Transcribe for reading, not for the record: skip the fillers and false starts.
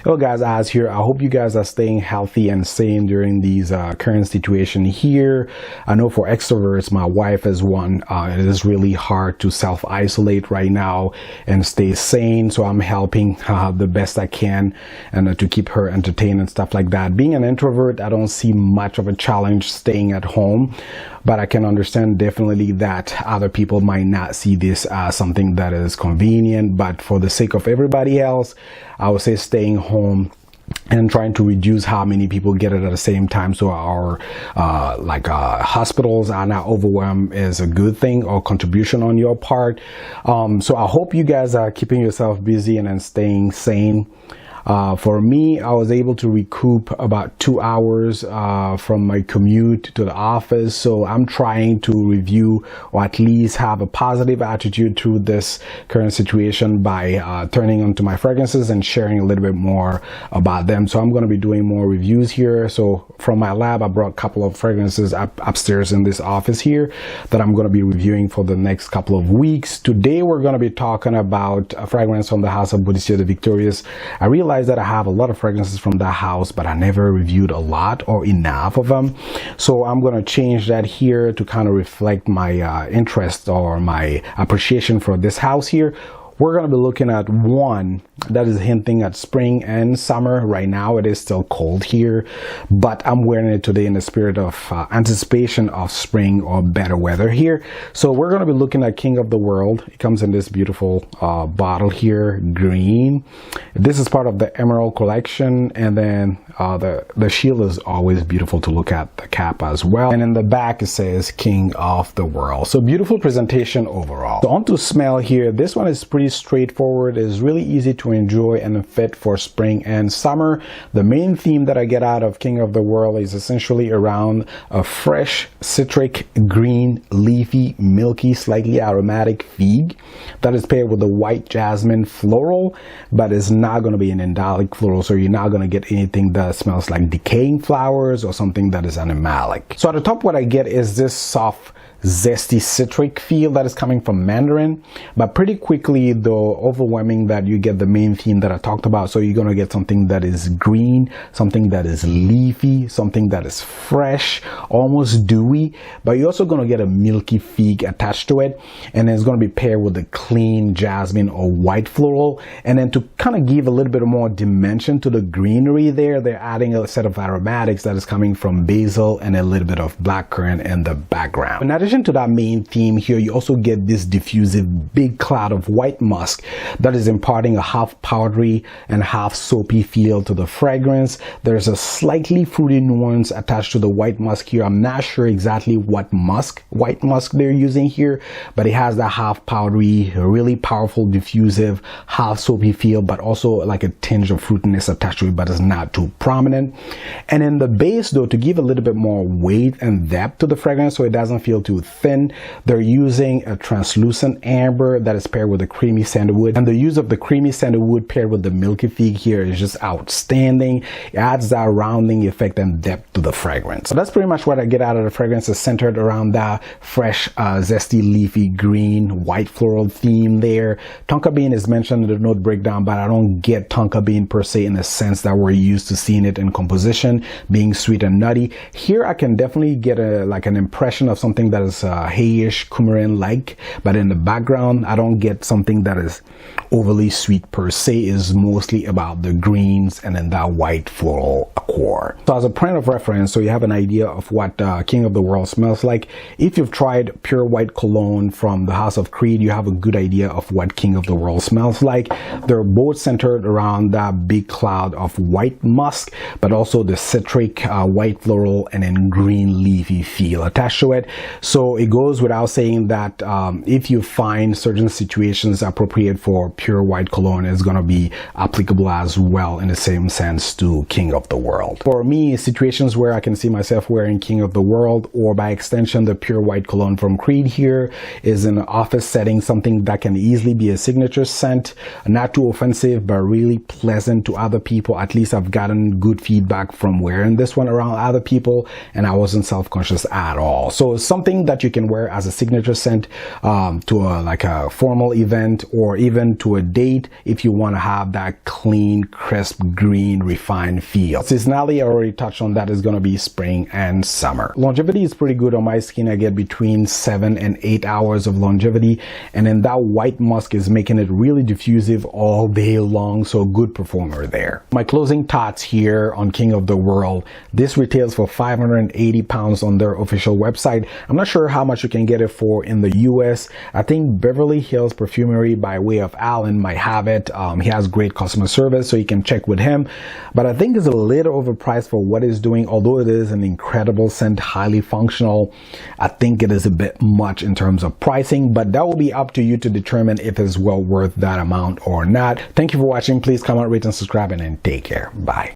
Hello guys, Az here. I hope you guys are staying healthy and sane during these current situation here. I know for extroverts, my wife is one. It is really hard to self-isolate right now and stay sane. So I'm helping the best I can and to keep her entertained and stuff like that. Being an introvert, I don't see much of a challenge staying at home, but I can understand definitely that other people might not see this as something that is convenient. But for the sake of everybody else, I would say staying home and trying to reduce how many people get it at the same time, so our hospitals are not overwhelmed, is a good thing or contribution on your part. So I hope you guys are keeping yourself busy and then staying sane. For me, I was able to recoup about 2 hours from my commute to the office. So I'm trying to review or at least have a positive attitude through this current situation by turning onto my fragrances and sharing a little bit more about them. So I'm going to be doing more reviews here. So from my lab, I brought a couple of fragrances upstairs in this office here that I'm going to be reviewing for the next couple of weeks. Today, we're going to be talking about a fragrance from the house of Boadicea the Victorious. I realized that I have a lot of fragrances from that house, but I never reviewed a lot or enough of them. So I'm going to change that here to kind of reflect my interest or my appreciation for this house here. We're going to be looking at one that is hinting at spring and summer. Right now it is still cold here, but I'm wearing it today in the spirit of anticipation of spring or better weather here. So we're going to be looking at King of the World. It comes in this beautiful bottle here, green. This is part of the Emerald collection, and then the shield is always beautiful to look at, the cap as well. And in the back it says King of the World. So beautiful presentation overall. So on to smell here. This one is pretty straightforward. Is really easy to enjoy and fit for spring and summer. The main theme that I get out of King of the World is essentially around a fresh citric green leafy milky slightly aromatic fig that is paired with the white jasmine floral, but is not going to be an indolic floral, so you're not going to get anything that smells like decaying flowers or something that is animalic. So at the top, what I get is this soft zesty citric feel that is coming from mandarin, but pretty quickly though overwhelming that you get the main theme that I talked about. So you're going to get something that is green, something that is leafy, something that is fresh, almost dewy, but you're also going to get a milky fig attached to it, and then it's going to be paired with a clean jasmine or white floral. And then to kind of give a little bit more dimension to the greenery there, they're adding a set of aromatics that is coming from basil and a little bit of blackcurrant in the background. In addition to that main theme here, you also get this diffusive big cloud of white musk that is imparting a half powdery and half soapy feel to the fragrance. There's a slightly fruity nuance attached to the white musk here. I'm not sure exactly what white musk they're using here, but it has that half powdery, really powerful diffusive half soapy feel, but also like a tinge of fruitiness attached to it, but it's not too prominent. And in the base though, to give a little bit more weight and depth to the fragrance so it doesn't feel too thin, they're using a translucent amber that is paired with a creamy sandalwood, and the use of the creamy sandalwood paired with the milky fig here is just outstanding. It adds that rounding effect and depth to the fragrance. So that's pretty much what I get out of the fragrance. Is centered around that fresh zesty leafy green white floral theme there. Tonka bean is mentioned in the note breakdown, but I don't get tonka bean per se in the sense that we're used to seeing it in composition being sweet and nutty. Here I can definitely get an impression of something that is hayish coumarin-like, but in the background I don't get something that is overly sweet per se. Is mostly about the greens and then that white floral accord. So as a point of reference, so you have an idea of what King of the World smells like. If you've tried pure white cologne from the House of Creed, you have a good idea of what King of the World smells like. They're both centered around that big cloud of white musk, but also the citric white floral and then green leafy feel attached to it. So it goes without saying that if you find certain situations appropriate for pure white cologne, it's going to be applicable as well in the same sense to King of the World. For me, situations where I can see myself wearing King of the World, or by extension the pure white cologne from Creed here, is in an office setting, something that can easily be a signature scent, not too offensive but really pleasant to other people. At least I've gotten gotten good feedback from wearing this one around other people, and I wasn't self-conscious at all. So it's something that you can wear as a signature scent to like a formal event, or even to a date if you want to have that clean, crisp, green, refined feel. Seasonality, I already touched on that, is going to be spring and summer. Longevity is pretty good on my skin. I get between 7 and 8 hours of longevity, and then that white musk is making it really diffusive all day long, so good performer there. My closing thoughts here on King of the World. This retails for £580 on their official website. I'm not sure how much you can get it for in the US. I think Beverly Hills Perfumery by way of Alan might have it. He has great customer service, so you can check with him, but I think it's a little overpriced for what it's doing. Although it is an incredible scent, highly functional, I think it is a bit much in terms of pricing, but that will be up to you to determine if it's well worth that amount or not. Thank you for watching. Please comment, rate, and subscribe, and then take care. Bye.